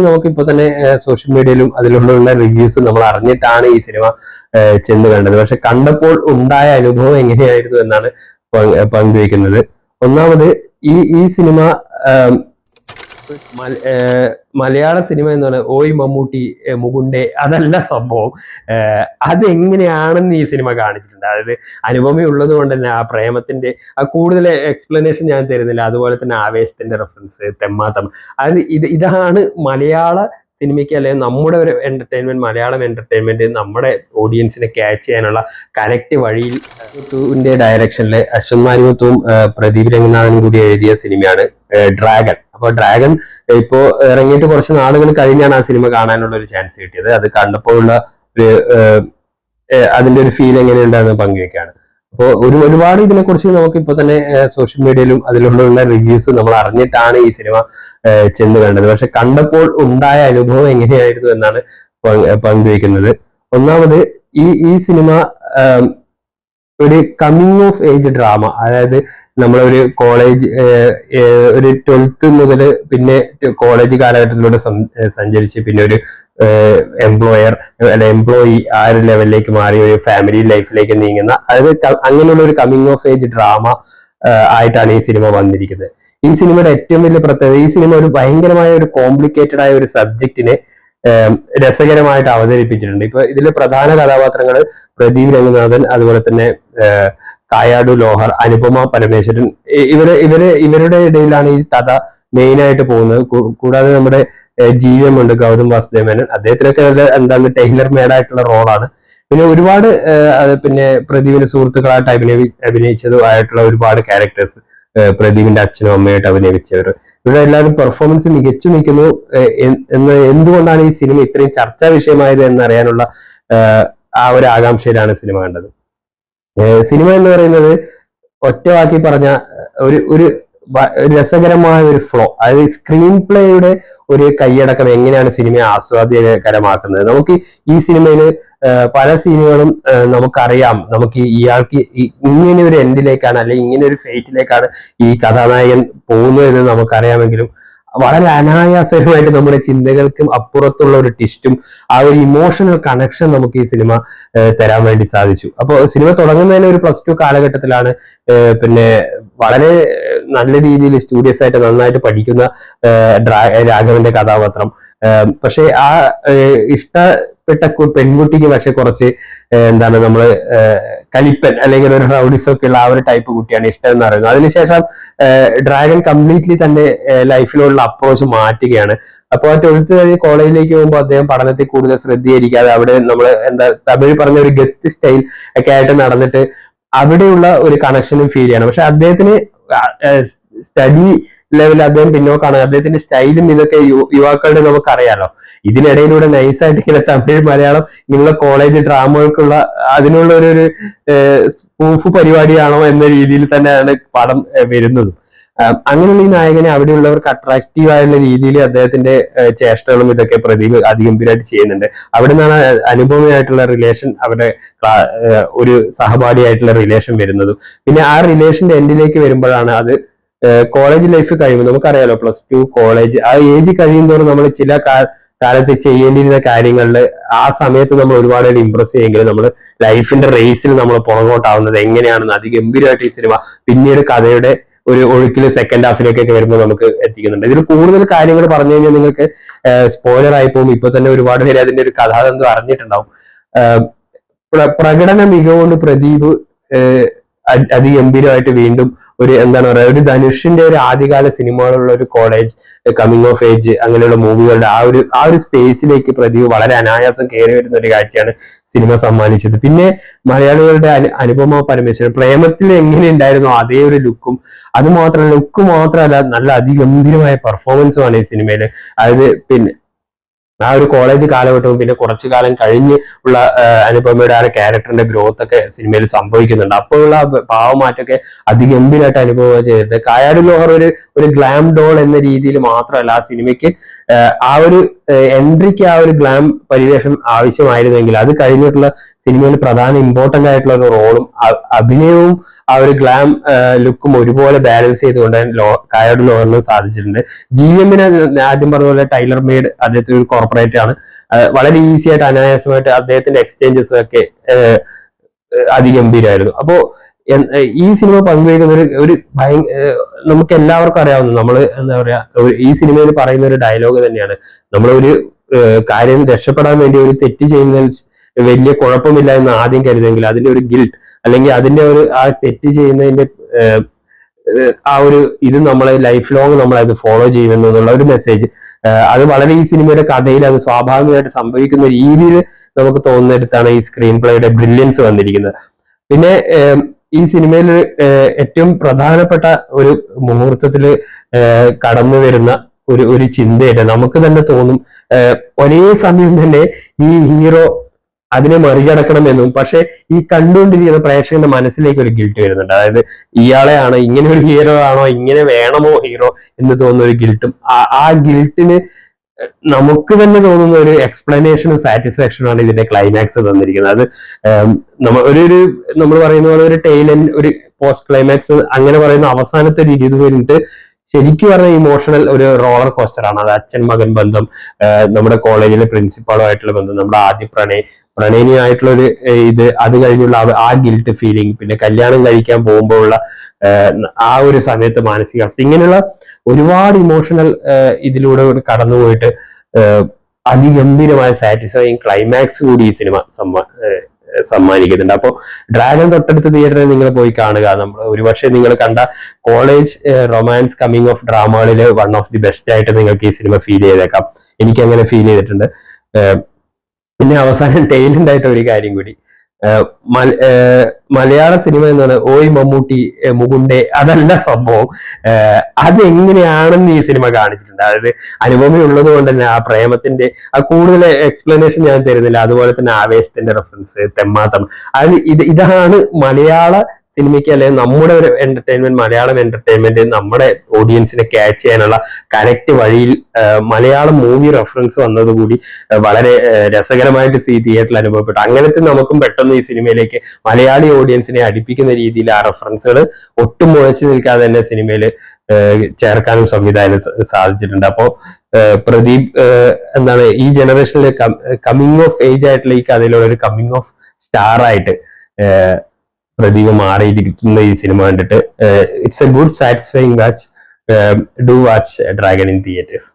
നമുക്കിപ്പോ തന്നെ സോഷ്യൽ മീഡിയയിലും അതിലുള്ള റിവ്യൂസ് നമ്മൾ അറിഞ്ഞിട്ടാണ് ഈ സിനിമ ചെന്ന് കണ്ടത്. പക്ഷെ കണ്ടപ്പോൾ ഉണ്ടായ അനുഭവം എങ്ങനെയായിരുന്നു എന്നാണ് പങ്കുവയ്ക്കുന്നത്. ഒന്നാമത് ഈ സിനിമ മലയാള സിനിമ എന്ന് പറഞ്ഞാൽ ഓയ് മമ്മൂട്ടി മുകുണ്ടേ അതല്ല സംഭവം. അതെങ്ങനെയാണെന്ന് ഈ സിനിമ കാണിച്ചിട്ടുണ്ട്. അതായത് അനുപമ ഉള്ളത് കൊണ്ട് തന്നെ ആ പ്രേമത്തിന്റെ കൂടുതൽ എക്സ്പ്ലനേഷൻ ഞാൻ തരുന്നില്ല. അതുപോലെ തന്നെ ആവേശത്തിന്റെ റെഫറൻസ്, തെമ്മാത്തമ്മ, അതായത് ഇതാണ് മലയാള സിനിമയ്ക്ക് അല്ലെങ്കിൽ നമ്മുടെ ഒരു എന്റർടൈൻമെന്റ്, മലയാളം എന്റർടൈൻമെന്റ് നമ്മുടെ ഓഡിയൻസിനെ ക്യാച്ച് ചെയ്യാനുള്ള കറക്റ്റ് വഴിയിൽ ഡയറക്ഷനിൽ അശ്വന്ത് മാരിമുത്തുവും പ്രദീപ് രംഗനാഥനും കൂടി എഴുതിയ സിനിമയാണ് ഡ്രാഗൺ. അപ്പൊ ഡ്രാഗൺ ഇപ്പോ ഇറങ്ങിയിട്ട് കുറച്ച് നാളുകൾ കഴിഞ്ഞാണ് ആ സിനിമ കാണാനുള്ള ഒരു ചാൻസ് കിട്ടിയത്. അത് കണ്ടപ്പോഴുള്ള ഒരു അതിന്റെ ഒരു ഫീൽ എങ്ങനെയുണ്ടായിരുന്നു പങ്കുവയ്ക്കാണ്. അപ്പോൾ ഒരുപാട് ഇതിനെക്കുറിച്ച് നമുക്കിപ്പോ തന്നെ സോഷ്യൽ മീഡിയയിലും അതിലുള്ള റിവ്യൂസ് നമ്മൾ അറിഞ്ഞിട്ടാണ് ഈ സിനിമ ചെന്ന് കണ്ടത്. പക്ഷെ കണ്ടപ്പോൾ ഉണ്ടായ അനുഭവം എങ്ങനെയായിരുന്നു എന്നാണ് പങ്കുവയ്ക്കുന്നത്. ഒന്നാമത് ഈ സിനിമ ഒരു കമ്മിങ് ഓഫ് ഏജ് ഡ്രാമ, അതായത് നമ്മളൊരു കോളേജ് ഒരു 12th മുതൽ പിന്നെ കോളേജ് കാലഘട്ടത്തിലൂടെ സഞ്ചരിച്ച് പിന്നെ ഒരു എംപ്ലോയർ അല്ലെ എംപ്ലോയി ആ ഒരു ലെവലിലേക്ക് മാറി ഒരു ഫാമിലി ലൈഫിലേക്ക് നീങ്ങുന്ന, അതായത് അങ്ങനെയുള്ള ഒരു കമ്മിങ് ഓഫ് ഏജ് ഡ്രാമ ആയിട്ടാണ് ഈ സിനിമ വന്നിരിക്കുന്നത്. ഈ സിനിമയുടെ ഏറ്റവും വലിയ പ്രത്യേകത, ഈ സിനിമ ഒരു ഭയങ്കരമായ ഒരു കോംപ്ലിക്കേറ്റഡ് ആയ ഒരു സബ്ജക്റ്റിനെ രസകരമായിട്ട് അവതരിപ്പിച്ചിട്ടുണ്ട്. ഇപ്പൊ ഇതിലെ പ്രധാന കഥാപാത്രങ്ങൾ പ്രദീപ് രംഗനാഥൻ, അതുപോലെ തന്നെ കായാടു ലോഹർ, അനുപമ പരമേശ്വരൻ, ഇവരുടെ ഇടയിലാണ് ഈ കഥ മെയിൻ ആയിട്ട് പോകുന്നത്. കൂടാതെ നമ്മുടെ GM ഉണ്ട്, ഗൗതം വാസുദേവൻ, അദ്ദേഹത്തിനൊക്കെ എന്താണ് ടൈലർ മേഡ് ആയിട്ടുള്ള റോളാണ്. പിന്നെ ഒരുപാട് പിന്നെ പ്രദീപിന്റെ സുഹൃത്തുക്കളായിട്ട് അഭിനയിച്ചതുമായിട്ടുള്ള ഒരുപാട് ക്യാരക്ടേഴ്സ്, പ്രദീപിന്റെ അച്ഛനും അമ്മയായിട്ട് അഭിനയിച്ചവർ, ഇവിടെ എല്ലാവരും പെർഫോമൻസ് മികച്ചു നിൽക്കുന്നു. എന്തുകൊണ്ടാണ് ഈ സിനിമ ഇത്രയും ചർച്ചാ വിഷയമായത് എന്നറിയാനുള്ള ആ ഒരു ആകാംക്ഷയിലാണ് സിനിമ കണ്ടത്. സിനിമ എന്ന് പറയുന്നത് ഒറ്റ വാക്കി പറഞ്ഞ ഒരു രസകരമായ ഒരു ഫ്ലോ, അതായത് സ്ക്രീൻ പ്ലേയുടെ ഒരു കൈയടക്കം എങ്ങനെയാണ് സിനിമയെ ആസ്വാദ്യകരമാക്കുന്നത്. നമുക്ക് ഈ സിനിമയിൽ പല സീനുകളും നമുക്കറിയാം, നമുക്ക് ഇയാൾക്ക് ഇങ്ങനെ ഒരു എൻഡിലേക്കാണ് അല്ലെങ്കിൽ ഇങ്ങനെ ഒരു ഫേറ്റിലേക്കാണ് ഈ കഥാനായകൻ പോകുന്നത് എന്ന് നമുക്കറിയാമെങ്കിലും വളരെ അനായാസമായിട്ട് നമ്മുടെ ചിന്തകൾക്കും അപ്പുറത്തുള്ള ഒരു ട്വിസ്റ്റും ആ ഒരു ഇമോഷണൽ കണക്ഷൻ നമുക്ക് ഈ സിനിമ തരാൻ വേണ്ടി സാധിച്ചു. അപ്പോൾ സിനിമ തുടങ്ങുന്നതിന് ഒരു +2 കാലഘട്ടത്തിലാണ്. പിന്നെ വളരെ നല്ല രീതിയിൽ സ്റ്റുഡിയസ് ആയിട്ട് നന്നായിട്ട് പഠിക്കുന്ന രാഘവന്റെ കഥാപാത്രം. പക്ഷെ ആ ഇഷ്ടപ്പെട്ട പെൺകുട്ടിക്ക് പക്ഷെ കുറച്ച് എന്താണ് നമ്മള് കലിപ്പൻ അല്ലെങ്കിൽ ഒരു റൗഡിസം ഒക്കെ ഉള്ള ആ ഒരു ടൈപ്പ് കുട്ടിയാണ് ഇഷ്ടം എന്ന് പറയുന്നത്. അതിനുശേഷം ഡ്രാഗൺ കംപ്ലീറ്റ്ലി തന്റെ ലൈഫിലുള്ള അപ്രോച്ച് മാറ്റുകയാണ്. അപ്പോൾ ആ 12th കഴിഞ്ഞ് കോളേജിലേക്ക് പോകുമ്പോൾ അദ്ദേഹം പഠനത്തിൽ കൂടുതൽ ശ്രദ്ധീകരിക്കാതെ അവിടെ നമ്മൾ തമിഴ് പറഞ്ഞ ഒരു ഗത്ത് സ്റ്റൈൽ ഒക്കെ ആയിട്ട് നടന്നിട്ട് അവിടെയുള്ള ഒരു കണക്ഷനും ഫീൽ ചെയ്യണം. പക്ഷെ അദ്ദേഹത്തിന് സ്റ്റഡി ലെവലിൽ അദ്ദേഹം പിന്നോക്കാണ്. അദ്ദേഹത്തിന്റെ സ്റ്റൈലും ഇതൊക്കെ യുവാക്കളുടെ നമുക്കറിയാലോ. ഇതിനിടയിലൂടെ നൈസായിട്ട് ഇങ്ങനെ തമിഴ് മലയാളം ഇങ്ങനെയുള്ള കോളേജ് ഡ്രാമകൾക്കുള്ള അതിനുള്ള ഒരു സ്പൂഫ് പരിപാടിയാണോ എന്ന രീതിയിൽ തന്നെയാണ് പടം വരുന്നതും. അങ്ങനെയുള്ള ഈ നായകനെ അവിടെയുള്ളവർക്ക് അട്രാക്റ്റീവ് ആയുള്ള രീതിയിൽ അദ്ദേഹത്തിന്റെ ചേഷ്ടകളും ഇതൊക്കെ പ്രദീപ് അതിഗംഭീരമായിട്ട് ചെയ്യുന്നുണ്ട്. അവിടെ നിന്നാണ് അനുപമയായിട്ടുള്ള റിലേഷൻ, അവരുടെ ഒരു സഹപാഠിയായിട്ടുള്ള റിലേഷൻ വരുന്നതും. പിന്നെ ആ റിലേഷന്റെ എൻഡിലേക്ക് വരുമ്പോഴാണ് അത് കോളേജ് ലൈഫ് കഴിയുമ്പോൾ നമുക്കറിയാലോ, +2 കോളേജ് ആ ഏജ് കഴിയുന്നതോറും നമ്മൾ ചില കാലത്ത് ചെയ്യേണ്ടിയിരുന്ന കാര്യങ്ങളിൽ ആ സമയത്ത് നമ്മൾ ഒരുപാട് ഇംപ്രസ് ചെയ്യുമെങ്കിലും നമ്മൾ ലൈഫിന്റെ റേസിൽ നമ്മൾ പുറകോട്ടാവുന്നത് എങ്ങനെയാണെന്ന് അതിഗംഭീരമായിട്ട് ഈ സിനിമ പിന്നീട് കഥയുടെ ഒരു ഒഴുക്കില് സെക്കൻഡ് ഹാഫിലേക്കൊക്കെ വരുമ്പോൾ നമുക്ക് എത്തിക്കുന്നുണ്ട്. ഇതിൽ കൂടുതൽ കാര്യങ്ങൾ പറഞ്ഞു കഴിഞ്ഞാൽ നിങ്ങൾക്ക് സ്പോയിലർ ആയി പോകും. ഇപ്പൊ തന്നെ ഒരുപാട് പേര് അതിന്റെ ഒരു കഥാതന്ത്വം അറിഞ്ഞിട്ടുണ്ടാവും. പ്രകടന മികവുകൊണ്ട് പ്രദീപ് അതിഗംഭീരമായിട്ട് വീണ്ടും ഒരു എന്താണ് പറയുക, ഒരു ധനുഷിന്റെ ഒരു ആദ്യകാല സിനിമകളുള്ള ഒരു കോളേജ് കമ്മിങ് ഓഫ് ഏജ് അങ്ങനെയുള്ള മൂവികളുടെ ആ ഒരു സ്പേസിലേക്ക് പ്രദീപ് വളരെ അനായാസം കയറി വരുന്ന ഒരു കാഴ്ചയാണ് സിനിമ സമ്മാനിച്ചത്. പിന്നെ മലയാളികളുടെ അനുപമ പരമേശ്വരൻ പ്രേമത്തിൽ എങ്ങനെ ഉണ്ടായിരുന്നോ അതേ ഒരു ലുക്ക് മാത്രമല്ല നല്ല അതിഗംഭീരമായ പെർഫോമൻസുമാണ് ഈ സിനിമയിൽ. അതായത് പിന്നെ ആ ഒരു കോളേജ് കാലഘട്ടവും പിന്നെ കുറച്ചു കാലം കഴിഞ്ഞ് ഉള്ള അനുപമയുടെ ആ ക്യാരക്ടറിന്റെ ഗ്രോത്ത് ഒക്കെ സിനിമയിൽ സംഭവിക്കുന്നുണ്ട്. അപ്പോഴുള്ള ഭാവമാറ്റമൊക്കെ അതിഗംഭീരമായിട്ട് അനുഭവം ചെയ്തിട്ട് കായാടു ലോഹർ ഒരു ഗ്ലാം ഡോൾ എന്ന രീതിയിൽ മാത്രമല്ല ആ സിനിമയ്ക്ക് ആ ഒരു എൻട്രിക്ക് ആ ഒരു ഗ്ലാം പരിവേഷം ആവശ്യമായിരുന്നെങ്കിൽ അത് കഴിഞ്ഞിട്ടുള്ള സിനിമയിൽ പ്രധാന ഇമ്പോർട്ടന്റ് ആയിട്ടുള്ള ഒരു റോളും അഭിനയവും ആ ഒരു ഗ്ലാം ലുക്കും ഒരുപോലെ ബാലൻസ് ചെയ്തുകൊണ്ട് കായോട് ലോറിനും സാധിച്ചിട്ടുണ്ട്. GM-ന് ആദ്യം പറഞ്ഞ പോലെ ടൈലർ മെയ്ഡ് അദ്ദേഹത്തിന് ഒരു കോർപ്പറേറ്റ് ആണ്. വളരെ ഈസി ആയിട്ട് അനായാസമായിട്ട് അദ്ദേഹത്തിന്റെ എക്സ്ചേഞ്ചസും ഒക്കെ അതിഗംഭീരമായിരുന്നു. അപ്പോ ഈ സിനിമ പങ്കുവയ്ക്കുന്ന ഒരു നമുക്ക് എല്ലാവർക്കും അറിയാവുന്ന, നമ്മൾ എന്താ പറയാ, ഈ സിനിമയിൽ പറയുന്ന ഒരു ഡയലോഗ് തന്നെയാണ്. നമ്മൾ ഒരു കാര്യം രക്ഷപ്പെടാൻ വേണ്ടി ഒരു തെറ്റ് ചെയ്യുന്നതിൽ വലിയ കുഴപ്പമില്ല എന്ന് ആദ്യം കരുതെങ്കിൽ അതിന്റെ ഒരു ഗിൽട്ട്, അല്ലെങ്കിൽ അതിന്റെ ഒരു ആ തെറ്റ് ചെയ്യുന്നതിന്റെ ആ ഒരു ഇത് നമ്മളെ ലൈഫ് ലോങ് നമ്മളത് ഫോളോ ചെയ്യുമെന്നുള്ള ഒരു മെസ്സേജ്, അത് വളരെ ഈ സിനിമയുടെ കഥയിൽ അത് സ്വാഭാവികമായിട്ട് സംഭവിക്കുന്ന രീതിയിൽ നമുക്ക് തോന്നുന്നിടത്താണ് ഈ സ്ക്രീൻ പ്ലേയുടെ ബ്രില്യൻസ് വന്നിരിക്കുന്നത്. പിന്നെ ഈ സിനിമയിൽ ഏറ്റവും പ്രധാനപ്പെട്ട ഒരു മുഹൂർത്തത്തിൽ കടന്നു വരുന്ന ഒരു ചിന്തയായിട്ട് നമുക്ക് തന്നെ തോന്നും. ഒരേ സമയം തന്നെ ഈ ഹീറോ അതിനെ മറികടക്കണമെന്നും, പക്ഷെ ഈ കണ്ടുകൊണ്ടിരിക്കുന്ന പ്രേക്ഷകന്റെ മനസ്സിലേക്ക് ഒരു ഗിൽറ്റ് വരുന്നുണ്ട്. അതായത് ഇയാളെയാണ്, ഇങ്ങനെ ഒരു ഹീറോ ആണോ, ഇങ്ങനെ വേണമോ ഹീറോ എന്ന് തോന്നുന്ന ഒരു ഗിൽട്ടും, ആ ഗിൽട്ടിന് നമുക്ക് തന്നെ തോന്നുന്ന ഒരു എക്സ്പ്ലനേഷനും സാറ്റിസ്ഫാക്ഷനും ആണ് ഇതിന്റെ ക്ലൈമാക്സ് തന്നിരിക്കുന്നത്. അത് നമ്മൾ പറയുന്ന പോലെ ഒരു ടൈൽ ഒരു പോസ്റ്റ് ക്ലൈമാക്സ് അങ്ങനെ പറയുന്ന അവസാനത്തെ ഒരു 20 മിനിറ്റ് ശരിക്കും പറഞ്ഞ ഇമോഷണൽ ഒരു റോളർ കോസ്റ്റർ ആണ്. അത് അച്ഛൻ മകൻ ബന്ധം, നമ്മുടെ കോളേജിലെ പ്രിൻസിപ്പാളുമായിട്ടുള്ള ബന്ധം, നമ്മുടെ ആദ്യ പ്രണയിനിയായിട്ടുള്ള ഒരു ഇത്, അത് കഴിഞ്ഞുള്ള ആ ഗിൽറ്റ് ഫീലിംഗ്, പിന്നെ കല്യാണം കഴിക്കാൻ പോകുമ്പോഴുള്ള ആ ഒരു സമയത്ത് മാനസികാവസ്ഥ, ഇങ്ങനെയുള്ള ഒരുപാട് ഇമോഷണൽ ഇതിലൂടെ കടന്നുപോയിട്ട് അതിഗംഭീരമായ സാറ്റിസ്ഫൈങ് ക്ലൈമാക്സ് കൂടി ഈ സിനിമ സമ്മാനിക്കുന്നുണ്ട്. അപ്പോൾ ഡ്രാഗൺ തൊട്ടടുത്ത തിയേറ്ററിൽ നിങ്ങൾ പോയി കാണുക. നമ്മൾ ഒരുപക്ഷെ നിങ്ങൾ കണ്ട കോളേജ് റൊമാൻസ് കമ്മിങ് ഓഫ് ഡ്രാമകളിൽ വൺ ഓഫ് ദി ബെസ്റ്റ് ആയിട്ട് നിങ്ങൾക്ക് ഈ സിനിമ ഫീൽ ചെയ്തേക്കാം. എനിക്ക് അങ്ങനെ ഫീൽ ചെയ്തിട്ടുണ്ട്. പിന്നെ അവസാനം ടൈലന്റ് ആയിട്ട് ഒരു കാര്യം കൂടി, മലയാള സിനിമ എന്നാണ് ഓയ് മമ്മൂട്ടി മുകുണ്ടേ അതല്ല സംഭവം. അതെങ്ങനെയാണെന്ന് ഈ സിനിമ കാണിച്ചിട്ടുണ്ട്. അതായത് അനുപമ ഉള്ളത് കൊണ്ട് തന്നെ ആ പ്രേമത്തിന്റെ ആ കൂടുതൽ എക്സ്പ്ലനേഷൻ ഞാൻ തരുന്നില്ല. അതുപോലെ തന്നെ ആവേശത്തിന്റെ റെഫറൻസ്, തെമ്മാത്തം, അത് ഇതാണ് മലയാള സിനിമയ്ക്ക്, അല്ലെങ്കിൽ നമ്മുടെ ഒരു എന്റർടൈൻമെന്റ്, മലയാളം എന്റർടൈൻമെന്റ് നമ്മുടെ ഓഡിയൻസിനെ ക്യാച്ച് ചെയ്യാനുള്ള കറക്റ്റ് വഴിയിൽ മലയാളം മൂവി റെഫറൻസ് വന്നതുകൂടി വളരെ രസകരമായിട്ട് തിയേറ്ററിൽ അനുഭവപ്പെട്ടു. അങ്ങനത്തെ നമുക്കും പെട്ടെന്ന് ഈ സിനിമയിലേക്ക് മലയാളി ഓഡിയൻസിനെ അടുപ്പിക്കുന്ന രീതിയിൽ ആ റെഫറൻസുകൾ ഒട്ടും മുഴച്ചു നിൽക്കാതെ തന്നെ സിനിമയിൽ ചേർക്കാനും സംവിധാനം സാധിച്ചിട്ടുണ്ട്. അപ്പോ പ്രദീപ് എന്താണ് ഈ ജനറേഷനിൽ കമ്മിങ് ഓഫ് ഏജ് ആയിട്ടുള്ള ഈ കഥയിലുള്ള ഒരു കമ്മിങ് ഓഫ് സ്റ്റാർ ആയിട്ട് പ്രദീപ് മാറിയിരിക്കുന്ന ഈ സിനിമ കണ്ടിട്ട് it's A good satisfying watch. Do watch dragon in theatres.